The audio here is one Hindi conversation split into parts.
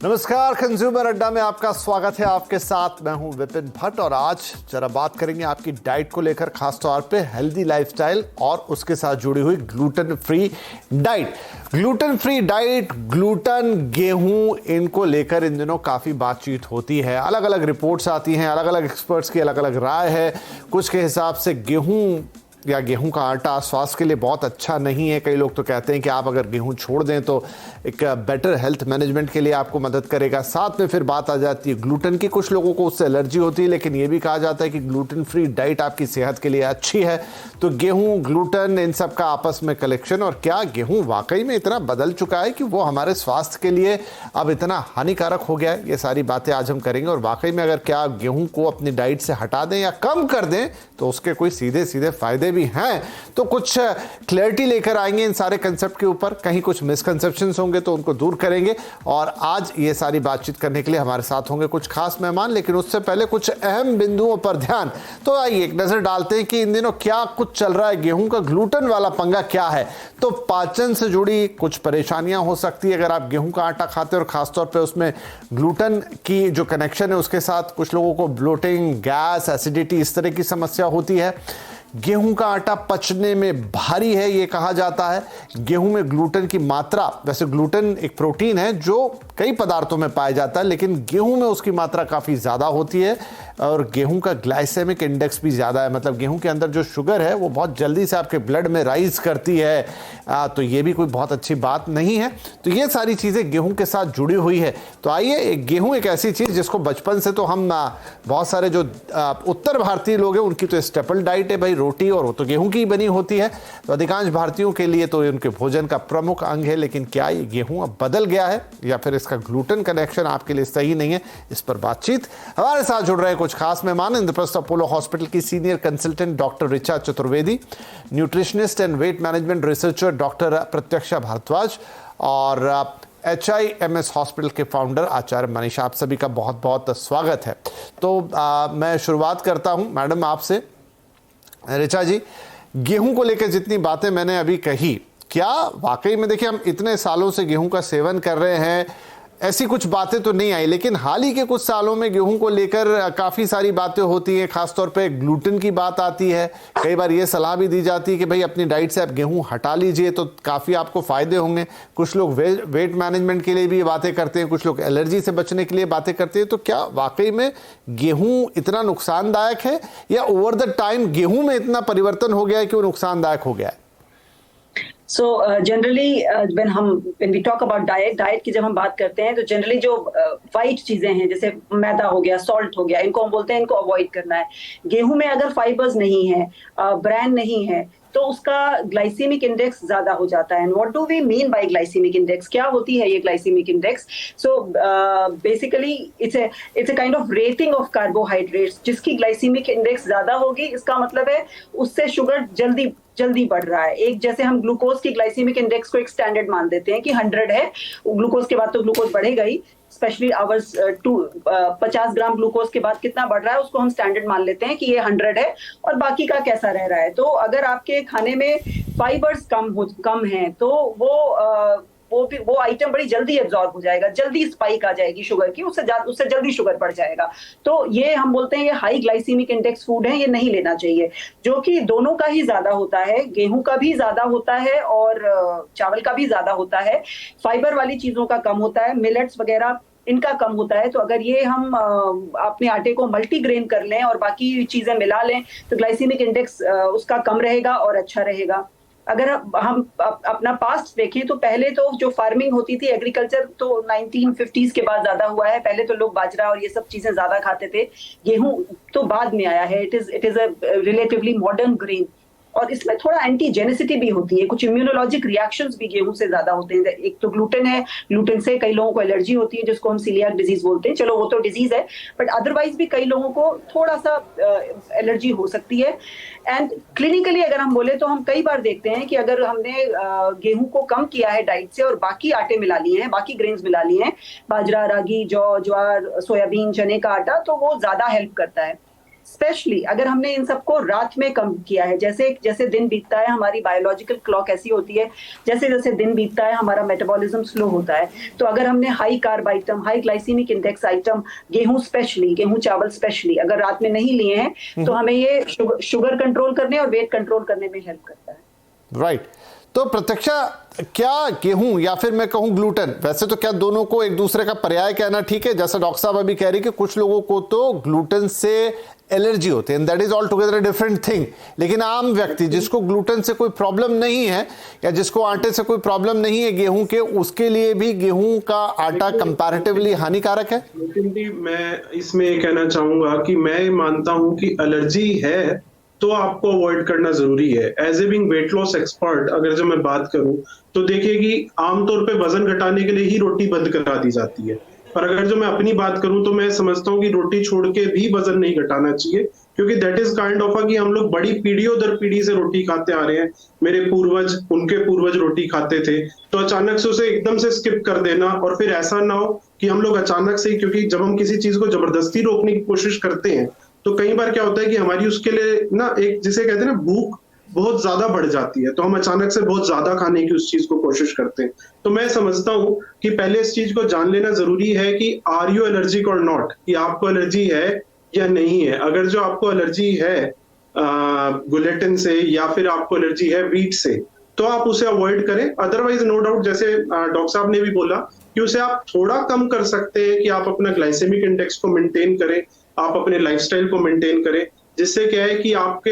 नमस्कार, कंज्यूमर अड्डा में आपका स्वागत है। आपके साथ मैं हूं विपिन भट्ट और आज जरा बात करेंगे आपकी डाइट को लेकर, खासतौर पे हेल्दी लाइफस्टाइल और उसके साथ जुड़ी हुई gluten free diet. Gluten free diet, gluten, गेहूं, इनको लेकर इन दिनों काफ़ी बातचीत होती है। अलग अलग रिपोर्ट्स आती हैं, अलग अलग एक्सपर्ट्स की अलग अलग राय है। कुछ के हिसाब से गेहूं या गेहूं का आटा स्वास्थ्य के लिए बहुत अच्छा नहीं है। कई लोग तो कहते हैं कि आप अगर गेहूं छोड़ दें तो एक बेटर हेल्थ मैनेजमेंट के लिए आपको मदद करेगा। साथ में फिर बात आ जाती है ग्लूटेन की। कुछ लोगों को उससे एलर्जी होती है, लेकिन ये भी कहा जाता है कि ग्लूटेन फ्री डाइट आपकी सेहत के लिए अच्छी है। तो गेहूं, ग्लूटेन, इन सब का आपस में कलेक्शन, और क्या गेहूं वाकई में इतना बदल चुका है कि वो हमारे स्वास्थ्य के लिए अब इतना हानिकारक हो गया है? ये सारी बातें आज हम करेंगे। और वाकई में अगर क्या गेहूं को अपनी डाइट से हटा दें या कम कर दें तो उसके कोई सीधे सीधे फायदे भी हैं। तो कुछ क्लैरिटी लेकर आएंगे इन सारे कंसेप्ट के ऊपर। कहीं कुछ मिसकंसेप्शंस होंगे तो उनको दूर करेंगे। और आज ये सारी बातचीत करने के लिए हमारे साथ होंगे कुछ खास मेहमान, लेकिन उससे पहले कुछ अहम बिंदुओं पर ध्यान। तो आइए एक नजर डालते हैं कि इन दिनों क्या कुछ चल रहा है। गेहूं का ग्लूटेन वाला पंगा क्या है? तो पाचन से जुड़ी कुछ परेशानियां हो सकती है अगर आप गेहूं का आटा खाते हैं, और खासतौर पर उसमें ग्लूटेन की जो कनेक्शन है उसके साथ कुछ लोगों को ब्लोटिंग, गैस, एसिडिटी, इस तरह की समस्या होती है। गेहूं का आटा पचने में भारी है ये कहा जाता है। गेहूं में ग्लूटेन की मात्रा, वैसे ग्लूटेन एक प्रोटीन है जो कई पदार्थों में पाया जाता है, लेकिन गेहूं में उसकी मात्रा काफ़ी ज़्यादा होती है। और गेहूं का ग्लाइसेमिक इंडेक्स भी ज़्यादा है, मतलब गेहूं के अंदर जो शुगर है वो बहुत जल्दी से आपके ब्लड में राइज करती है। तो ये भी कोई बहुत अच्छी बात नहीं है। तो ये सारी चीज़ें गेहूं के साथ जुड़ी हुई है। तो आइए, गेहूं एक ऐसी चीज़ जिसको बचपन से तो हम बहुत सारे जो उत्तर भारतीय लोग हैं उनकी तो स्टेपल डाइट है भाई, रोटी, और वो तो गेहूं की बनी होती है। तो अधिकांश भारतीयों के लिए तो उनके भोजन का प्रमुख अंग है। लेकिन क्या ये गेहूं अब बदल गया है या फिर इसका ग्लूटेन कनेक्शन आपके लिए सही नहीं है? इस पर बातचीत। हमारे साथ जुड़ रहे कुछ खास मेहमान। इंद्रप्रस्थ अपोलो हॉस्पिटल की senior consultant doctor Richa Chaturvedi, nutritionist and weight management researcher doctor Pratyaksha Bhardwaj, और HIMS हॉस्पिटल के फाउंडर आचार्य मनीषा। आप सभी का बहुत बहुत स्वागत है। तो मैं शुरुआत करता हूं मैडम आपसे। ऋचा जी, गेहूं को लेकर जितनी बातें मैंने अभी कही, क्या वाकई में, देखिए हम इतने सालों से गेहूं का सेवन कर रहे हैं, ऐसी कुछ बातें तो नहीं आई, लेकिन हाल ही के कुछ सालों में गेहूं को लेकर काफ़ी सारी बातें होती हैं। खासतौर पे ग्लूटेन की बात आती है। कई बार ये सलाह भी दी जाती है कि भाई अपनी डाइट से आप गेहूं हटा लीजिए तो काफ़ी आपको फ़ायदे होंगे। कुछ लोग वेट मैनेजमेंट के लिए भी ये बातें करते हैं, कुछ लोग एलर्जी से बचने के लिए बातें करते हैं। तो क्या वाकई में गेहूं इतना नुकसानदायक है, या ओवर द टाइम गेहूं में इतना परिवर्तन हो गया है कि वो नुकसानदायक हो गया है? So generally when we talk about diet की जब हम बात करते हैं तो जनरली जो वाइट चीजें हैं जैसे मैदा हो गया, सॉल्ट हो गया, इनको हम बोलते हैं इनको अवॉइड करना है। गेहूं में अगर फाइबर्स नहीं है, ब्रांड नहीं है, तो उसका ग्लाइसेमिक इंडेक्स ज्यादा हो जाता है। And what do we mean by glycemic index? क्या होती है ये glycemic index? So basically it's a kind of rating of carbohydrates. जिसकी ग्लाइसेमिक इंडेक्स ज्यादा होगी, इसका मतलब है उससे शुगर जल्दी बढ़ रहा है। एक जैसे हम ग्लूकोज की ग्लाइसेमिक इंडेक्स को एक स्टैंडर्ड मान देते हैं कि 100 है, ग्लूकोज के बाद तो ग्लूकोज बढ़ेगा ही, स्पेशली आवर्स 50 ग्राम ग्लूकोज के बाद कितना बढ़ रहा है उसको हम स्टैंडर्ड मान लेते हैं कि ये 100 है, और बाकी का कैसा रह रहा है। तो अगर आपके खाने में फाइबर्स कम है तो वो आइटम बड़ी जल्दी एब्जॉर्ब हो जाएगा, जल्दी स्पाइक आ जाएगी शुगर की, उससे जल्दी शुगर बढ़ जाएगा। तो ये हम बोलते हैं ये हाई ग्लाइसेमिक इंडेक्स फूड है, ये नहीं लेना चाहिए। जो कि दोनों का ही ज्यादा होता है, गेहूं का भी ज्यादा होता है और चावल का भी ज्यादा होता है। फाइबर वाली चीजों का कम होता है, मिलेट्स वगैरह इनका कम होता है। तो अगर ये हम अपने आटे को मल्टीग्रेन कर लें और बाकी चीजें मिला लें तो ग्लाइसेमिक इंडेक्स उसका कम रहेगा और अच्छा रहेगा। अगर हम अपना पास्ट देखें तो पहले तो जो फार्मिंग होती थी, एग्रीकल्चर तो 1950s के बाद ज्यादा हुआ है। पहले तो लोग बाजरा और ये सब चीजें ज्यादा खाते थे, गेहूं तो बाद में आया है। It is a relatively modern grain, और इसमें थोड़ा एंटीजेनेसिटी भी होती है, कुछ इम्यूनोलॉजिक रिएक्शंस भी गेहूं से ज्यादा होते हैं। एक तो ग्लूटेन है, ग्लूटेन से कई लोगों को एलर्जी होती है जिसको हम सीलियाक डिजीज बोलते हैं। चलो वो तो डिजीज है, बट अदरवाइज भी कई लोगों को थोड़ा सा एलर्जी हो सकती है। एंड क्लिनिकली अगर हम बोले तो हम कई बार देखते हैं कि अगर हमने गेहूं को कम किया है डाइट से और बाकी आटे मिला लिए हैं, बाकी ग्रेन्स मिला लिए हैं, बाजरा, रागी, जौ, ज्वार, सोयाबीन, चने का आटा, तो वो ज्यादा हेल्प करता है। स्पेशली अगर हमने इन सबको रात में कम किया है, जैसे जैसे दिन बीतता है हमारी बायोलॉजिकल क्लॉक ऐसी होती है, जैसे जैसे दिन बीतता है हमारा मेटाबॉलिज्म स्लो होता है। तो अगर हमने high carb item, high glycaemic index item, गेहूं स्पेशली, गेहूं चावल स्पेशली अगर रात में नहीं लिए हैं तो हमें ये शुगर कंट्रोल करने और वेट कंट्रोल करने में हेल्प करता है। राइट। तो प्रत्यक्षा, क्या गेहूं या फिर मैं कहूं ग्लूटेन, वैसे तो क्या दोनों को एक दूसरे का पर्याय कहना ठीक है? जैसा डॉक्टर साहब अभी कह रही कि कुछ लोगों को तो ग्लूटेन से एलर्जी होती है, that is all together different thing. लेकिन आम व्यक्ति जिसको ग्लूटेन से कोई प्रॉब्लम नहीं है या जिसको आटे से कोई प्रॉब्लम नहीं है गेहूं के, उसके लिए भी गेहूं का आटा कंपैरेटिवली हानिकारक है? मैं इसमें ये कहना चाहूंगा कि मैं मानता हूं कि एलर्जी है तो आपको अवॉइड करना जरूरी है। As a being weight loss expert अगर जो मैं बात करूं तो देखिए कि आमतौर पे वजन घटाने के लिए ही रोटी बंद करा दी जाती है, पर अगर जो मैं अपनी बात करूं तो मैं समझता हूं कि रोटी छोड़ के भी वजन नहीं घटाना चाहिए, क्योंकि दैट इज काइंड ऑफ कि हम लोग बड़ी पीढ़ियों दर पीढ़ी से रोटी खाते आ रहे हैं। मेरे पूर्वज, उनके पूर्वज रोटी खाते थे, तो अचानक से उसे एकदम से स्किप कर देना और फिर ऐसा ना हो कि हम लोग अचानक से, क्योंकि जब हम किसी चीज को जबरदस्ती रोकने की कोशिश करते हैं तो कई बार क्या होता है कि हमारी उसके लिए ना एक, जिसे कहते हैं ना, भूख बहुत ज्यादा बढ़ जाती है, तो हम अचानक से बहुत ज्यादा खाने की उस चीज को कोशिश करते हैं। तो मैं समझता हूं कि पहले इस चीज को जान लेना जरूरी है कि आर यू एलर्जिक और नॉट, कि आपको एलर्जी है या नहीं है। अगर जो आपको एलर्जी है ग्लूटेन से या फिर आपको एलर्जी है व्हीट से, तो आप उसे अवॉइड करें। अदरवाइज नो डाउट, जैसे डॉक्टर साहब ने भी बोला कि उसे आप थोड़ा कम कर सकते हैं, कि आप अपना ग्लाइसेमिक इंडेक्स को मेंटेन करें, आप अपने लाइफस्टाइल को मेंटेन करें, जिससे क्या है कि आपके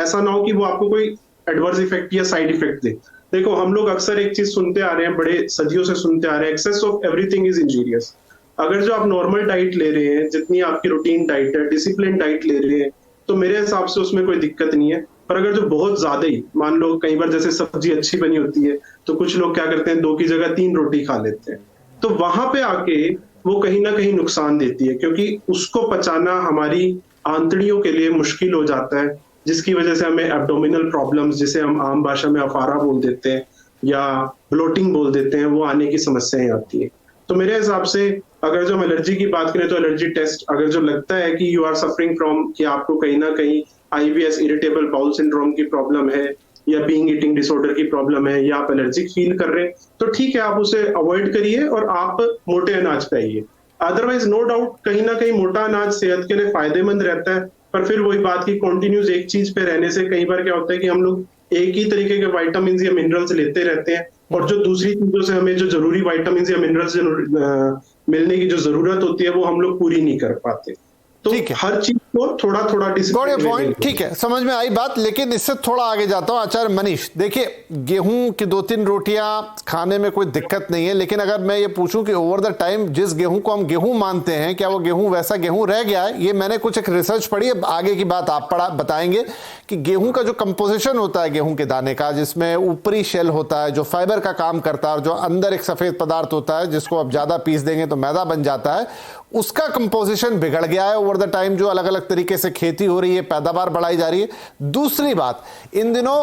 ऐसा ना हो कि वो आपको कोई एडवर्स इफेक्ट या साइड इफेक्ट दे। देखो, हम लोग अक्सर एक चीज सुनते आ रहे हैं, बड़े सदियों से सुनते आ रहे हैं, excess of everything is injurious. अगर जो आप नॉर्मल डाइट ले रहे हैं, जितनी आपकी रूटीन डाइट है, डिसिप्लिन डाइट ले रहे हैं, तो मेरे हिसाब से उसमें कोई दिक्कत नहीं है। पर अगर जो बहुत ज्यादा ही, मान लो कई बार जैसे सब्जी अच्छी बनी होती है तो कुछ लोग क्या करते हैं, 2 की जगह 3 रोटी खा लेते हैं, तो वहां पे आके वो कहीं ना कहीं नुकसान देती है, क्योंकि उसको पचाना हमारी आंतड़ियों के लिए मुश्किल हो जाता है, जिसकी वजह से हमें एब्डोमिनल प्रॉब्लम्स, जिसे हम आम भाषा में अफारा बोल देते हैं या ब्लोटिंग बोल देते हैं, वो आने की समस्याएं आती है। तो मेरे हिसाब से अगर जो हम एलर्जी की बात करें तो एलर्जी टेस्ट, अगर जो लगता है कि यू आर सफरिंग फ्रॉम, कि आपको कहीं ना कहीं IBS, इरिटेबल बाउल सिंड्रोम की प्रॉब्लम है या बीइंग ईटिंग डिसऑर्डर की प्रॉब्लम है, या आप एलर्जिक फील कर रहे हैं, तो ठीक है, आप उसे अवॉइड करिए और आप मोटे अनाज खाइए। अदरवाइज नो डाउट कहीं ना कहीं मोटा अनाज सेहत के लिए फायदेमंद रहता है, पर फिर वही बात की कंटिन्यूस एक चीज पे रहने से कई बार क्या होता है कि हम लोग एक ही तरीके के विटामिन या मिनरल्स लेते रहते हैं, और जो दूसरी चीजों से हमें जो जरूरी विटामिन या मिनरल्स मिलने की जो जरूरत होती है वो हम लोग पूरी नहीं कर पाते। तो हर चीज को थोड़ा थोड़ा पॉइंट, ठीक है, समझ में आई बात। लेकिन इससे थोड़ा आगे जाता हूं आचार्य मनीष। देखिए, गेहूं की 2-3 रोटियां खाने में कोई दिक्कत नहीं है, लेकिन अगर मैं ये पूछूं कि ओवर द टाइम जिस गेहूं को हम गेहूं मानते हैं, क्या वो गेहूं वैसा गेहूं रह गया है? ये मैंने कुछ एक रिसर्च पढ़ी है, आगे की बात आप बताएंगे कि गेहूं का जो कंपोजिशन होता है गेहूं के दाने का, जिसमें ऊपरी शेल होता है जो फाइबर का काम करता है, और जो अंदर एक सफेद पदार्थ होता है जिसको आप ज्यादा पीस देंगे तो मैदा बन जाता है, उसका कंपोजिशन बिगड़ गया है ओवर द टाइम। जो अलग अलग तरीके से खेती हो रही है, पैदावार बढ़ाई जा रही है। दूसरी बात, इन दिनों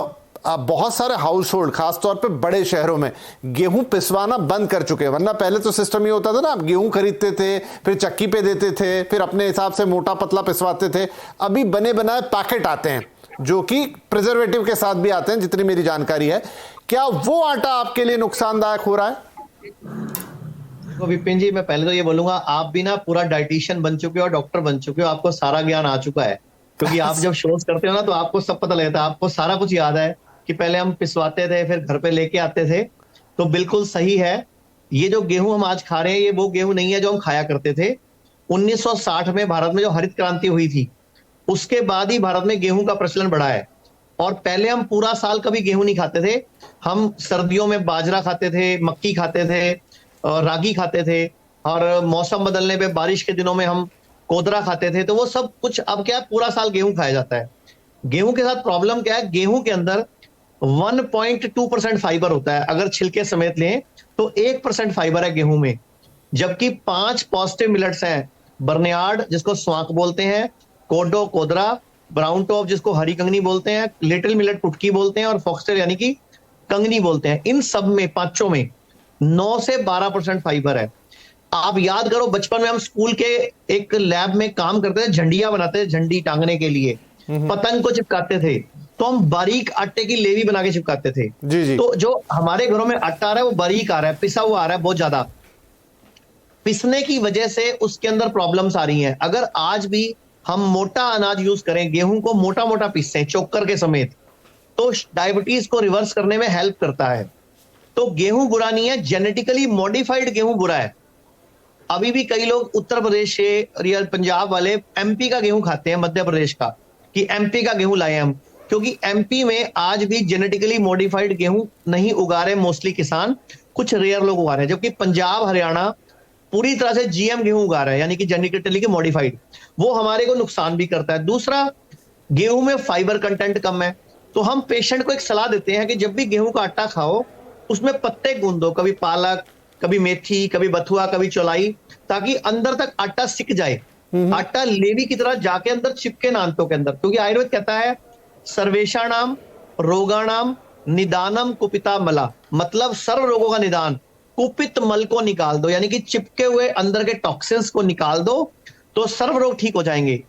बहुत सारे हाउस होल्ड, खासतौर पे बड़े शहरों में, गेहूं पिसवाना बंद कर चुके हैं। वरना पहले तो सिस्टम ये होता था ना, आप गेहूं खरीदते थे, फिर चक्की पे देते थे, फिर अपने हिसाब से मोटा पतला पिसवाते थे। अभी बने बनाए पैकेट आते हैं जो कि प्रिजर्वेटिव के साथ भी आते हैं, जितनी मेरी जानकारी है। क्या वो आटा आपके लिए नुकसानदायक हो रहा है? तो विपिन जी, मैं पहले तो ये बोलूंगा, आप भी ना पूरा डाइटिशियन बन चुके हो, डॉक्टर बन चुके हो, आपको सारा ज्ञान आ चुका है, क्योंकि आप जब शोज करते हो ना तो आपको सब पता लगता है, आपको सारा कुछ याद है कि पहले हम पिसवाते थे, फिर घर पे लेके आते थे। तो बिल्कुल सही है, ये जो गेहूं हम आज खा रहे हैं ये वो गेहूं नहीं है जो हम खाया करते थे। 1960 में भारत में जो हरित क्रांति हुई थी, उसके बाद ही भारत में गेहूं का प्रचलन बढ़ा है। और पहले हम पूरा साल कभी गेहूं नहीं खाते थे, हम सर्दियों में बाजरा खाते थे, मक्की खाते थे, रागी खाते थे, और मौसम बदलने पे बारिश के दिनों में हम कोदरा खाते थे। तो वो सब कुछ अब क्या है, पूरा साल गेहूं खाया जाता है। गेहूं के साथ प्रॉब्लम क्या है, गेहूं के अंदर 1.2% फाइबर होता है, अगर छिलके समेत लें तो 1% फाइबर है गेहूं में, जबकि 5 पॉजिटिव मिलेट्स हैं, बर्नयार्ड जिसको स्वांक बोलते हैं, कोडो कोदरा, ब्राउन टॉप जिसको हरी कंगनी बोलते हैं, लिटिल मिलेट कुटकी बोलते हैं, और फॉक्सटेल यानी कि कंगनी बोलते हैं। इन सब में, पांचों में 9 से 12% फाइबर है। आप याद करो बचपन में हम स्कूल के एक लैब में काम करते थे, झंडियां बनाते थे, झंडी टांगने के लिए, पतंग को चिपकाते थे, तो हम बारीक आटे की लेवी बना के चिपकाते थे। जी जी। तो जो हमारे घरों में आटा आ रहा है वो बारीक आ रहा है, पिसा हुआ आ रहा है, बहुत ज्यादा पिसने की वजह से उसके अंदर प्रॉब्लम्स आ रही हैं। अगर आज भी हम मोटा अनाज यूज करें, गेहूं को मोटा मोटा पीसें चोकर के समेत, तो डायबिटीज को रिवर्स करने में हेल्प करता है। तो गेहूं बुरा नहीं है, जेनेटिकली मॉडिफाइड गेहूं बुरा है। अभी भी कई लोग उत्तर प्रदेश से, रियल पंजाब वाले एमपी का गेहूं खाते हैं, मध्य प्रदेश का, कि एमपी का गेहूं लाए हम, क्योंकि एमपी में आज भी जेनेटिकली मॉडिफाइड गेहूं नहीं उगा रहे मोस्टली किसान, कुछ रेयर लोग उगा रहे हैं। जबकि पंजाब हरियाणा पूरी तरह से जीएम गेहूं उगा रहा है, यानी कि जेनेटिकली मॉडिफाइड, वो हमारे को नुकसान भी करता है। दूसरा, गेहूं में फाइबर कंटेंट कम है, तो हम पेशेंट को एक सलाह देते हैं कि जब भी गेहूं का आटा खाओ उसमें पत्ते गूंदो, कभी पालक, कभी मेथी, कभी बथुआ, कभी चौलाई, ताकि अंदर तक आटा सिक जाए, आटा लेवी की तरह जाके अंदर चिपके ना अंतों के अंदर। क्योंकि आयुर्वेद कहता है सर्वेशाणाम रोगाणाम निदानम कुपिता मला, मतलब सर्व रोगों का निदान, कुपित मल को निकाल दो, यानी कि चिपके हुए अंदर के टॉक्सिन्स को निकाल दो, तो सर्व रोग ठीक हो जाएंगे।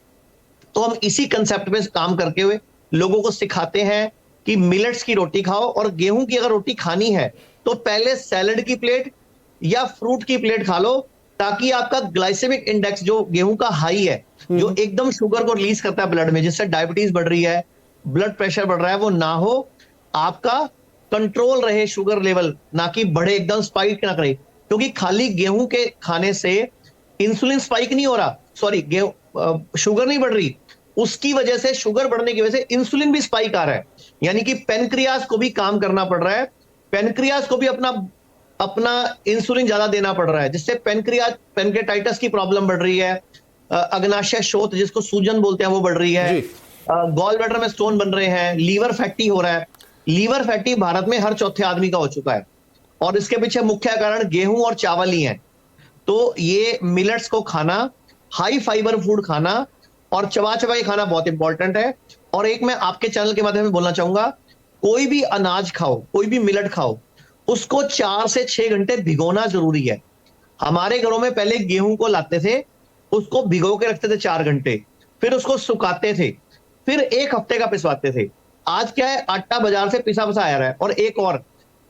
तो हम इसी कंसेप्ट पे काम करके हुए लोगों को सिखाते हैं कि मिलेट्स की रोटी खाओ, और गेहूं की अगर रोटी खानी है तो पहले सैलेड की प्लेट या फ्रूट की प्लेट खा लो, ताकि आपका ग्लाइसेमिक इंडेक्स जो गेहूं का हाई है, जो एकदम शुगर को रिलीज करता है ब्लड में, जिससे डायबिटीज बढ़ रही है, ब्लड प्रेशर बढ़ रहा है, वो ना हो, आपका कंट्रोल रहे शुगर लेवल, ना कि बढ़े एकदम स्पाइक ना करे। क्योंकि खाली गेहूं के खाने से इंसुलिन स्पाइक नहीं हो रहा, सॉरी शुगर नहीं बढ़ रही, उसकी वजह से, शुगर बढ़ने की वजह से इंसुलिन भी स्पाइक आ रहा है, यानी कि पेनक्रियास को भी काम करना पड़ रहा है, पेनक्रियास को भी अपना इंसुलिन ज्यादा देना पड़ रहा है, जिससे पेनक्रेटाइटिस की प्रॉब्लम बढ़ रही है, अग्नाशय शोथ जिसको सूजन बोलते हैं वो बढ़ रही है, गॉल ब्लैडर में स्टोन बन रहे हैं, लीवर फैटी हो रहा है। लीवर फैटी भारत में हर चौथे आदमी का हो चुका है, और इसके पीछे मुख्य कारण गेहूं और चावल ही है। तो ये मिलेट्स को खाना, हाई फाइबर फूड खाना और चबा चबा के खाना बहुत इंपॉर्टेंट है। और एक मैं आपके चैनल के माध्यम से बोलना चाहूंगा, कोई भी अनाज खाओ, कोई भी मिलेट खाओ, उसको 4 से 6 घंटे भिगोना जरूरी है। हमारे घरों में पहले गेहूं को लाते थे, उसको भिगो के रखते थे 4 घंटे, फिर उसको सुखाते थे, फिर 1 हफ्ते का पिसवाते थे। आज क्या है, आटा बाजार से पिसा पिसा आ रहा है। और एक और,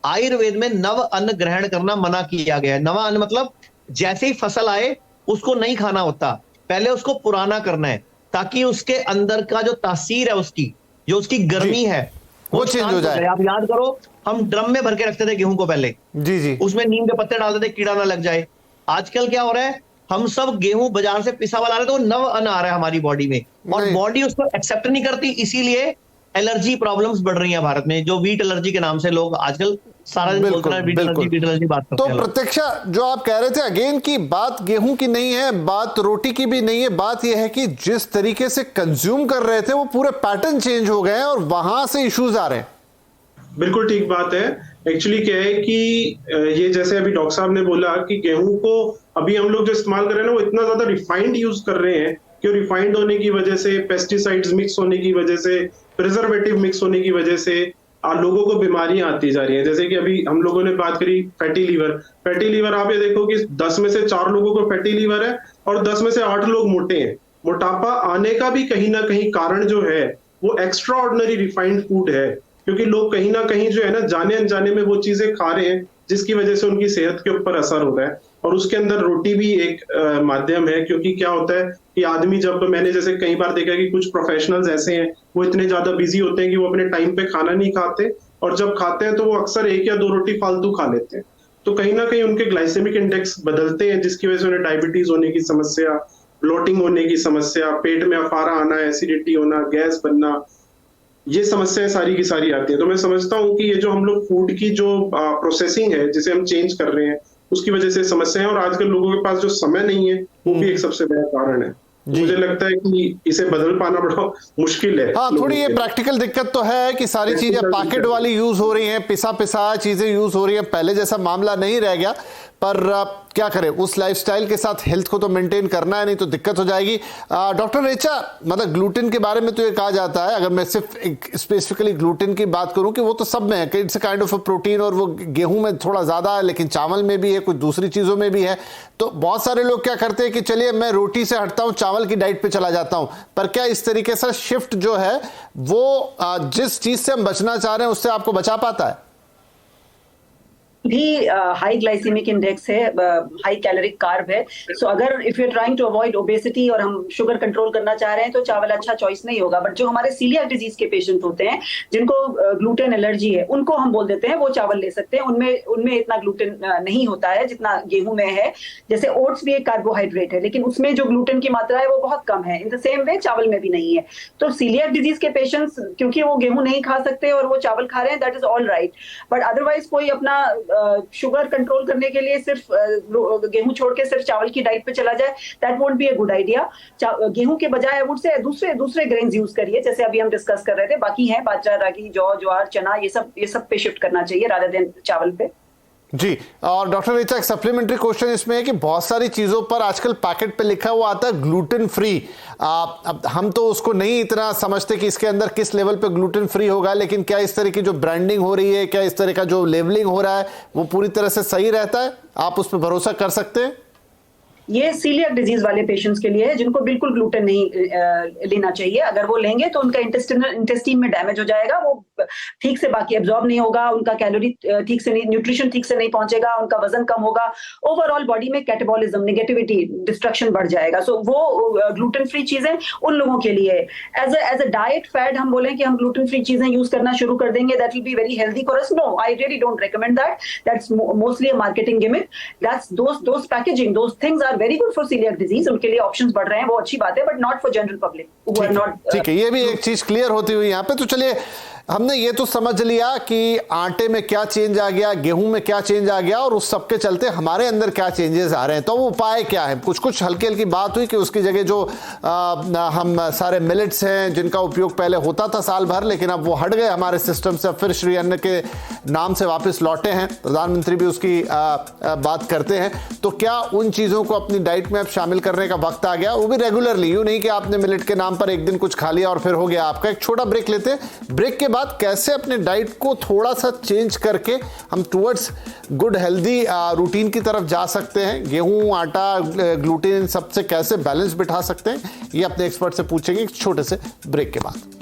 आयुर्वेद में नव अन्न ग्रहण करना मना किया गया है। नवा अन्न मतलब जैसे ही फसल आए उसको नहीं खाना होता, पहले उसको पुराना करना है, ताकि उसके अंदर का जो तासीर है, उसकी जो उसकी गर्मी है वो चेंज हो जाए। आप याद करो, हम ड्रम में भर के रखते थे गेहूं को पहले, जी जी, उसमें नीम के पत्ते डालते थे, कीड़ा ना लग जाए। आजकल क्या हो रहा है, हम सब गेहूं बाजार से पिसा हुआ ला रहे हैं, तो नव अन्न आ रहा है हमारी बॉडी में, और बॉडी उसको एक्सेप्ट नहीं करती, इसीलिए एलर्जी प्रॉब्लम्स बढ़ रही हैं भारत में, जो वीट एलर्जी के नाम से लोग आजकल सारा दिन बोलते हैं वीट एलर्जी बात करते हैं। तो प्रतीक्षा, जो आप कह रहे थे अगेन की बात गेहूं की नहीं है, बात रोटी की भी नहीं है, बात यह है कि जिस तरीके से कंज्यूम कर रहे थे वो पूरे पैटर्न चेंज हो गए हैं और वहां से इश्यूज आ रहे हैं। बिल्कुल ठीक बात है। एक्चुअली क्या है कि ये जैसे अभी डॉक्टर साहब ने बोला कि गेहूं को अभी हम लोग जो इस्तेमाल कर रहे हैं ना, वो इतना ज्यादा रिफाइंड यूज कर रहे हैं कि रिफाइंड होने की वजह से, पेस्टिसाइड्स मिक्स होने की वजह से, प्रिजर्वेटिव मिक्स होने की वजह से लोगों को बीमारियां आती जा रही हैं। जैसे कि अभी हम लोगों ने बात करी फैटी लीवर, आप ये देखो कि 10 में से 4 लोगों को फैटी लीवर है और 10 में से 8 लोग मोटे हैं। मोटापा आने का भी कहीं ना कहीं कारण जो है वो एक्स्ट्रा ऑर्डिनरी रिफाइंड फूड है, क्योंकि लोग कहीं ना कहीं जो है ना, जाने अनजाने में वो चीजें खा रहे हैं जिसकी वजह से उनकी सेहत के ऊपर असर हो रहा है। और उसके अंदर रोटी भी एक माध्यम है, क्योंकि क्या होता है कि आदमी, जब मैंने जैसे कई बार देखा कि कुछ प्रोफेशनल्स ऐसे हैं, वो इतने ज्यादा बिजी होते हैं कि वो अपने टाइम पे खाना नहीं खाते, और जब खाते हैं तो वो अक्सर 1 या 2 रोटी फालतू खा लेते हैं। तो कहीं ना कहीं उनके ग्लाइसेमिक इंडेक्स बदलते हैं, जिसकी वजह से उन्हें डायबिटीज होने की समस्या, ब्लोटिंग होने की समस्या, पेट में अफारा आना, एसिडिटी होना, गैस बनना, ये समस्याएं सारी की सारी आती है। तो मैं समझता हूँ कि ये जो हम लोग फूड की जो प्रोसेसिंग है, जिसे हम चेंज कर रहे हैं, उसकी वजह से समस्या है। और आजकल लोगों के पास जो समय नहीं है, वो भी एक सबसे बड़ा कारण है। मुझे लगता है कि इसे बदल पाना बड़ा मुश्किल है। हाँ, थोड़ी ये प्रैक्टिकल दिक्कत तो है कि सारी चीजें पैकेट वाली यूज हो रही हैं, पिसा चीजें यूज हो रही हैं, पहले जैसा मामला नहीं रह गया। पर क्या करें, उस लाइफस्टाइल के साथ हेल्थ को तो मेंटेन करना है, नहीं तो दिक्कत हो जाएगी। डॉक्टर रेचा, मतलब ग्लूटेन के बारे में तो ये कहा जाता है, अगर मैं सिर्फ स्पेसिफिकली ग्लूटेन की बात करूं, कि वो तो सब में है, it's a kind of a protein, और वो गेहूं में थोड़ा ज्यादा है, लेकिन चावल में भी है, कुछ दूसरी चीजों में भी है। तो बहुत सारे लोग क्या करते हैं कि चलिए मैं रोटी से हटता हूं, चावल की डाइट पे चला जाता हूं। पर क्या इस तरीके से शिफ्ट जो है वो जिस चीज से हम बचना चाह रहे हैं उससे आपको बचा पाता है? भी हाई ग्लाइसेमिक इंडेक्स है, हाई कैलोरिक कार्ब है। सो अगर if you are trying to avoid obesity और हम शुगर कंट्रोल करना चाह रहे हैं तो चावल अच्छा चॉइस नहीं होगा। बट जो हमारे सीलियाक डिजीज के पेशेंट होते हैं जिनको ग्लूटेन एलर्जी है, उनको हम बोल देते हैं वो चावल ले सकते हैं, उनमें इतना ग्लूटेन नहीं होता है जितना गेहूं में है। जैसे ओट्स भी एक कार्बोहाइड्रेट है, लेकिन उसमें जो ग्लूटेन की मात्रा है वो बहुत कम है। इन द सेम वे चावल में भी नहीं है। तो सीलियाक डिजीज के पेशेंट्स क्योंकि वो गेहूं नहीं खा सकते और वो चावल खा रहे हैं, that is all right. But otherwise कोई अपना शुगर कंट्रोल करने के लिए सिर्फ गेहूं छोड़ के सिर्फ चावल की डाइट पे चला जाए, that won't be a good idea. गेहूं के बजाय आई वुड से दूसरे ग्रेन्स यूज करिए, जैसे अभी हम डिस्कस कर रहे थे, बाकी हैं बाजरा, रागी, जौ, ज्वार, चना, ये सब पे शिफ्ट करना चाहिए रादर देन चावल पे। जी, और डॉक्टर रेचा, एक सप्लीमेंट्री क्वेश्चन इसमें है कि बहुत सारी चीजों पर आजकल पैकेट पे लिखा हुआ आता है ग्लूटेन फ्री। अब हम तो उसको नहीं इतना समझते कि इसके अंदर किस लेवल पे ग्लूटेन फ्री होगा, लेकिन क्या इस तरह की जो ब्रांडिंग हो रही है, क्या इस तरह का जो लेबलिंग हो रहा है वो पूरी तरह से सही रहता है? आप उस पर भरोसा कर सकते हैं? ये सीलियक डिजीज वाले पेशेंट्स के लिए है जिनको बिल्कुल ग्लूटेन नहीं लेना चाहिए। अगर वो लेंगे तो उनका इंटेस्टाइन में डैमेज हो जाएगा, वो ठीक से बाकी एब्जॉर्ब नहीं होगा, उनका कैलोरी ठीक से नहीं, न्यूट्रिशन ठीक से नहीं पहुंचेगा, उनका वजन कम होगा, ओवरऑल बॉडी में कैटाबॉलिज्म, नेगेटिविटी, डिस्ट्रक्शन बढ़ जाएगा। सो वो ग्लूटेन फ्री चीजें उन लोगों के लिए है। एज अ डाइट फैड हम बोलें कि हम ग्लूटेन फ्री चीजें यूज करना शुरू कर देंगे, that will be very healthy for us. No, I really don't recommend that. That's mostly a marketing gimmick. That's those packaging, those things are very good for celiac disease, उनके लिए ऑप्शंस बढ़ रहे हैं, वो अच्छी बात है, but not for general public who are not. ठीक है, ये भी एक चीज क्लियर होती हुई यहाँ पे। तो चलिए, हमने ये तो समझ लिया कि आटे में क्या चेंज आ गया, गेहूं में क्या चेंज आ गया, और उस सब के चलते हमारे अंदर क्या चेंजेस आ रहे हैं। तो वो उपाय क्या है? कुछ हल्की हल्की बात हुई कि उसकी जगह जो हम सारे मिलेट्स हैं जिनका उपयोग पहले होता था साल भर, लेकिन अब वो हट गए हमारे सिस्टम से, अब फिर श्री अन्न के नाम से वापस लौटे हैं। प्रधानमंत्री भी उसकी बात करते हैं। तो क्या उन चीज़ों को अपनी डाइट में अब शामिल करने का वक्त आ गया? वो भी रेगुलरली, यूँ नहीं कि आपने मिलेट के नाम पर एक दिन कुछ खा लिया और फिर हो गया आपका। एक छोटा ब्रेक लेते हैं, ब्रेक के बाद कैसे अपने डाइट को थोड़ा सा चेंज करके हम टुवर्ड्स गुड हेल्दी रूटीन की तरफ जा सकते हैं, गेहूं, आटा, ग्लूटेन, सबसे कैसे बैलेंस बिठा सकते हैं, ये अपने एक्सपर्ट से पूछेंगे एक छोटे से ब्रेक के बाद।